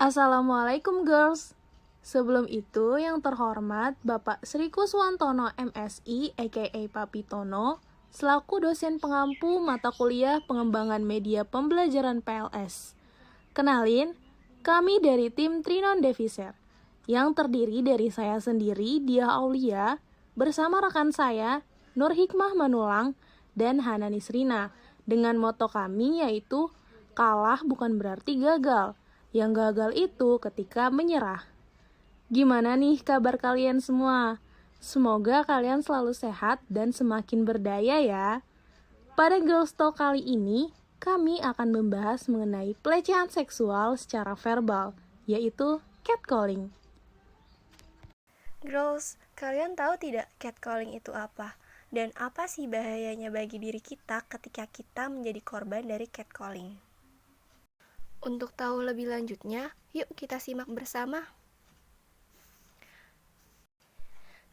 Assalamualaikum girls. Sebelum itu yang terhormat Bapak Sri Kuswantono MSI aka Papi Tono selaku dosen pengampu mata kuliah pengembangan media pembelajaran PLS. Kenalin, kami dari tim Trinon Deviser yang terdiri dari saya sendiri Diah Aulia bersama rekan saya Nur Hikmah Manulang dan Hana Nisrina dengan moto kami yaitu kalah bukan berarti gagal. Yang gagal itu ketika menyerah. Gimana nih kabar kalian semua? Semoga kalian selalu sehat dan semakin berdaya ya. Pada Girls Talk kali ini, kami akan membahas mengenai pelecehan seksual secara verbal, yaitu catcalling. Girls, kalian tahu tidak catcalling itu apa? Dan apa sih bahayanya bagi diri kita ketika kita menjadi korban dari catcalling? Untuk tahu lebih lanjutnya, yuk kita simak bersama.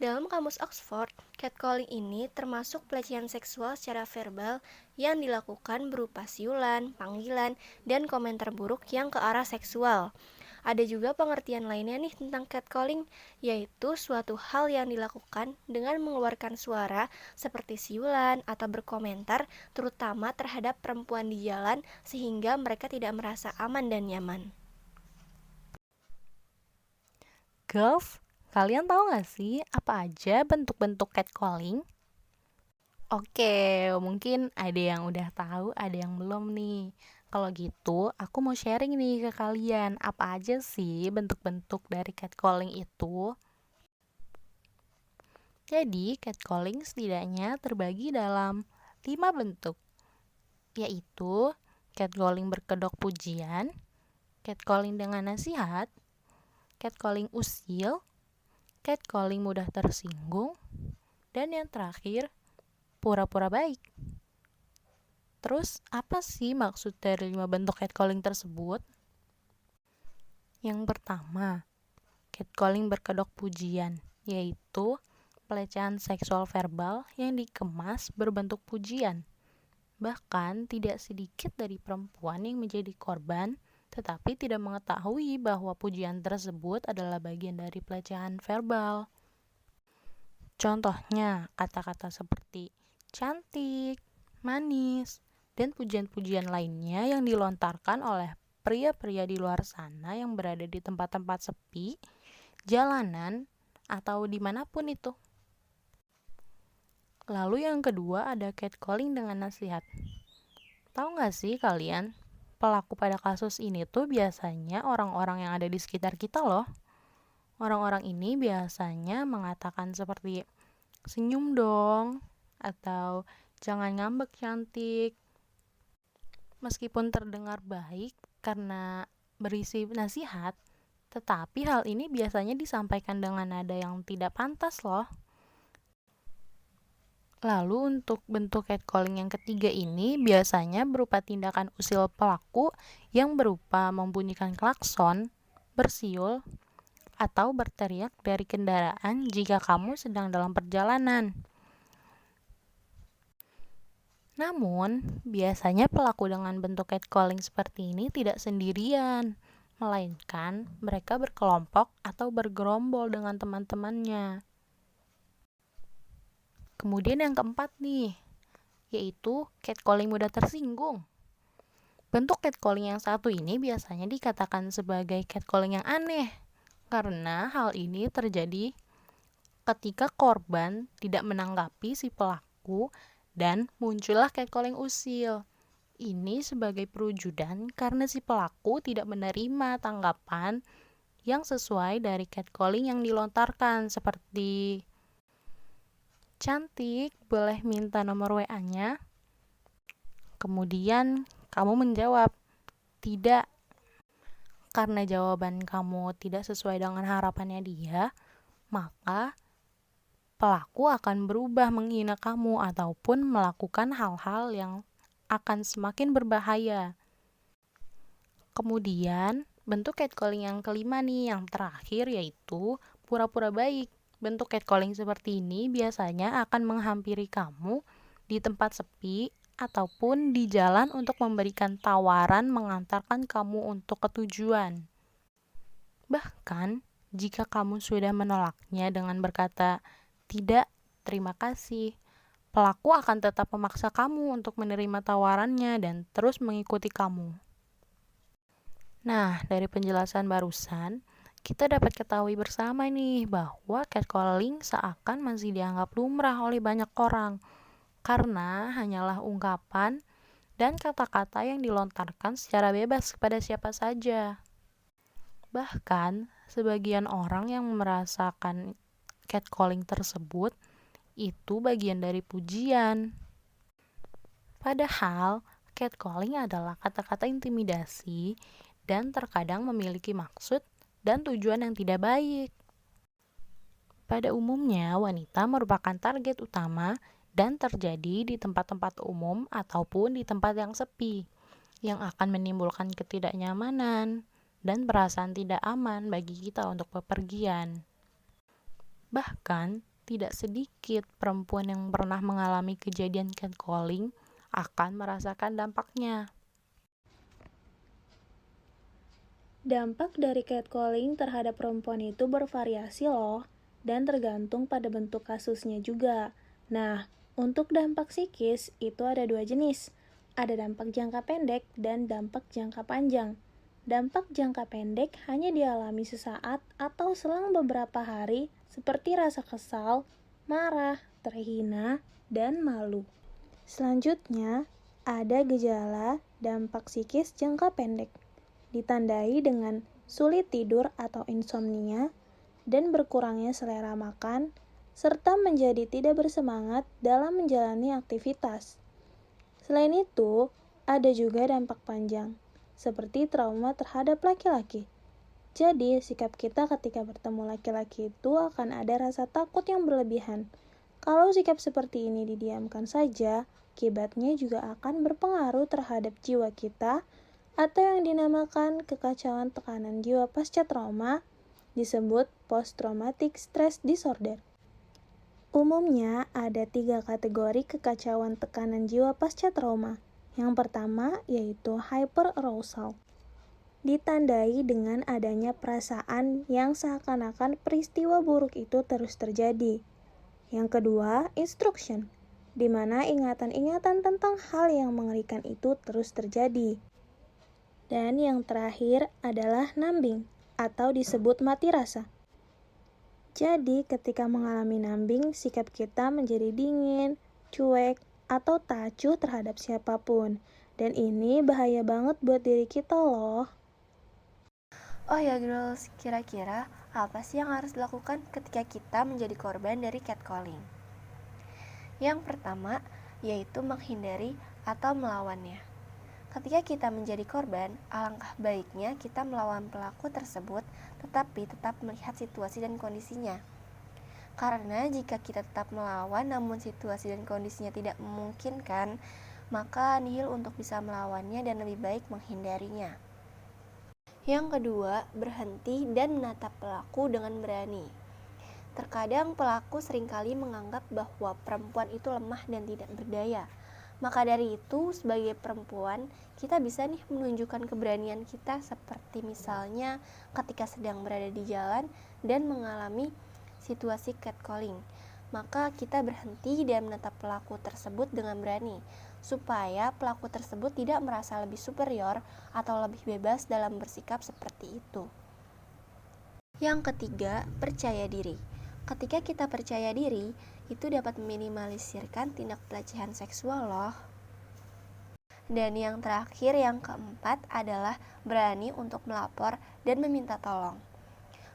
Dalam kamus Oxford, catcalling ini termasuk pelecehan seksual secara verbal yang dilakukan berupa siulan, panggilan, dan komentar buruk yang ke arah seksual. Ada juga pengertian lainnya nih tentang catcalling, yaitu suatu hal yang dilakukan dengan mengeluarkan suara seperti siulan atau berkomentar, terutama terhadap perempuan di jalan sehingga mereka tidak merasa aman dan nyaman. Girls, kalian tahu nggak sih apa aja bentuk-bentuk catcalling? Oke, mungkin ada yang udah tahu, ada yang belum nih. Kalau gitu, aku mau sharing nih ke kalian, apa aja sih bentuk-bentuk dari catcalling itu? Jadi, catcalling setidaknya terbagi dalam 5 bentuk, yaitu catcalling berkedok pujian, catcalling dengan nasihat, catcalling usil, catcalling mudah tersinggung, dan yang terakhir, pura-pura baik. Terus, apa sih maksud dari 5 bentuk catcalling tersebut? Yang pertama, catcalling berkedok pujian, yaitu pelecehan seksual verbal yang dikemas berbentuk pujian. Bahkan, tidak sedikit dari perempuan yang menjadi korban, tetapi tidak mengetahui bahwa pujian tersebut adalah bagian dari pelecehan verbal. Contohnya, kata-kata seperti cantik, manis, dan pujian-pujian lainnya yang dilontarkan oleh pria-pria di luar sana yang berada di tempat-tempat sepi, jalanan, atau dimanapun itu. Lalu yang kedua ada catcalling dengan nasihat. Tahu nggak sih kalian, pelaku pada kasus ini tuh biasanya orang-orang yang ada di sekitar kita loh. Orang-orang ini biasanya mengatakan seperti, senyum dong, atau jangan ngambek cantik. Meskipun terdengar baik karena berisi nasihat, tetapi hal ini biasanya disampaikan dengan nada yang tidak pantas loh. Lalu untuk bentuk catcalling yang ketiga ini biasanya berupa tindakan usil pelaku yang berupa membunyikan klakson, bersiul, atau berteriak dari kendaraan jika kamu sedang dalam perjalanan. Namun, biasanya pelaku dengan bentuk catcalling seperti ini tidak sendirian, melainkan mereka berkelompok atau bergerombol dengan teman-temannya. Kemudian yang keempat nih, yaitu catcalling mudah tersinggung. Bentuk catcalling yang satu ini biasanya dikatakan sebagai catcalling yang aneh, karena hal ini terjadi ketika korban tidak menanggapi si pelaku dan muncullah catcalling usil. Ini sebagai perwujudan karena si pelaku tidak menerima tanggapan yang sesuai dari catcalling yang dilontarkan, seperti cantik, boleh minta nomor WA-nya? Kemudian kamu menjawab tidak. Karena jawaban kamu tidak sesuai dengan harapannya dia, maka pelaku akan berubah menghina kamu ataupun melakukan hal-hal yang akan semakin berbahaya. Kemudian, bentuk catcalling yang kelima nih, yang terakhir, yaitu pura-pura baik. Bentuk catcalling seperti ini biasanya akan menghampiri kamu di tempat sepi ataupun di jalan untuk memberikan tawaran mengantarkan kamu untuk ke tujuan. Bahkan, jika kamu sudah menolaknya dengan berkata, "Tidak, terima kasih," pelaku akan tetap memaksa kamu untuk menerima tawarannya dan terus mengikuti kamu. Nah, dari penjelasan barusan, kita dapat ketahui bersama nih bahwa catcalling seakan masih dianggap lumrah oleh banyak orang karena hanyalah ungkapan dan kata-kata yang dilontarkan secara bebas kepada siapa saja. Bahkan, sebagian orang yang merasakan catcalling tersebut itu bagian dari pujian. Padahal, catcalling adalah kata-kata intimidasi dan terkadang memiliki maksud dan tujuan yang tidak baik. Pada umumnya, wanita merupakan target utama dan terjadi di tempat-tempat umum ataupun di tempat yang sepi, yang akan menimbulkan ketidaknyamanan dan perasaan tidak aman bagi kita untuk bepergian. Bahkan, tidak sedikit perempuan yang pernah mengalami kejadian catcalling akan merasakan dampaknya. Dampak dari catcalling terhadap perempuan itu bervariasi loh, dan tergantung pada bentuk kasusnya juga. Nah, untuk dampak psikis itu ada dua jenis. Ada dampak jangka pendek dan dampak jangka panjang. Dampak jangka pendek hanya dialami sesaat atau selang beberapa hari, seperti rasa kesal, marah, terhina, dan malu. Selanjutnya, ada gejala dampak psikis jangka pendek, ditandai dengan sulit tidur atau insomnia, dan berkurangnya selera makan, serta menjadi tidak bersemangat dalam menjalani aktivitas. Selain itu, ada juga dampak panjang, seperti trauma terhadap laki-laki. Jadi, sikap kita ketika bertemu laki-laki itu akan ada rasa takut yang berlebihan. Kalau sikap seperti ini didiamkan saja, akibatnya juga akan berpengaruh terhadap jiwa kita atau yang dinamakan kekacauan tekanan jiwa pasca trauma, disebut post-traumatic stress disorder. Umumnya ada 3 kategori kekacauan tekanan jiwa pasca trauma. Yang pertama yaitu hyperarousal. Ditandai dengan adanya perasaan yang seakan-akan peristiwa buruk itu terus terjadi. Yang kedua, instruction, di mana ingatan-ingatan tentang hal yang mengerikan itu terus terjadi. Dan yang terakhir adalah numbing, atau disebut mati rasa. Jadi, ketika mengalami numbing, sikap kita menjadi dingin, cuek, atau tak acuh terhadap siapapun. Dan ini bahaya banget buat diri kita loh. Oh ya girls, kira-kira apa sih yang harus dilakukan ketika kita menjadi korban dari catcalling? Yang pertama, yaitu menghindari atau melawannya. Ketika kita menjadi korban, alangkah baiknya kita melawan pelaku tersebut, tetapi tetap melihat situasi dan kondisinya. Karena jika kita tetap melawan namun situasi dan kondisinya tidak memungkinkan, maka nihil untuk bisa melawannya dan lebih baik menghindarinya. Yang kedua, berhenti dan menatap pelaku dengan berani. Terkadang pelaku seringkali menganggap bahwa perempuan itu lemah dan tidak berdaya. Maka dari itu, sebagai perempuan, kita bisa nih menunjukkan keberanian kita seperti misalnya ketika sedang berada di jalan dan mengalami situasi catcalling. Maka kita berhenti dan menatap pelaku tersebut dengan berani, supaya pelaku tersebut tidak merasa lebih superior atau lebih bebas dalam bersikap seperti itu. Yang ketiga, percaya diri. Ketika kita percaya diri, itu dapat meminimalisirkan tindak pelecehan seksual loh. Dan yang terakhir, yang keempat adalah berani untuk melapor dan meminta tolong.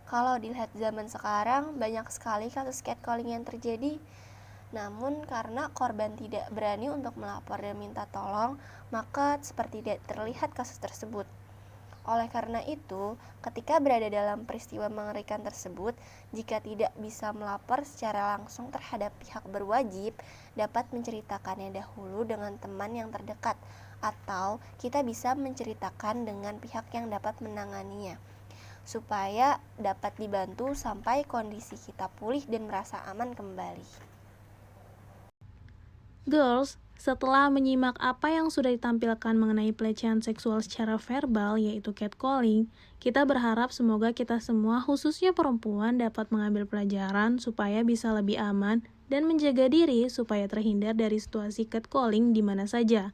Kalau dilihat zaman sekarang, banyak sekali kasus catcalling yang terjadi. Namun karena korban tidak berani untuk melapor dan minta tolong, maka seperti tidak terlihat kasus tersebut. Oleh karena itu, ketika berada dalam peristiwa mengerikan tersebut, jika tidak bisa melapor secara langsung terhadap pihak berwajib, dapat menceritakannya dahulu dengan teman yang terdekat, atau kita bisa menceritakan dengan pihak yang dapat menanganinya, supaya dapat dibantu sampai kondisi kita pulih dan merasa aman kembali. Girls, Setelah menyimak apa yang sudah ditampilkan mengenai pelecehan seksual secara verbal, yaitu catcalling, kita berharap semoga kita semua, khususnya perempuan, dapat mengambil pelajaran supaya bisa lebih aman dan menjaga diri supaya terhindar dari situasi catcalling di mana saja.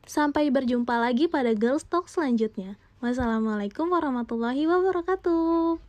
Sampai berjumpa lagi pada Girls Talk selanjutnya. Wassalamualaikum warahmatullahi wabarakatuh.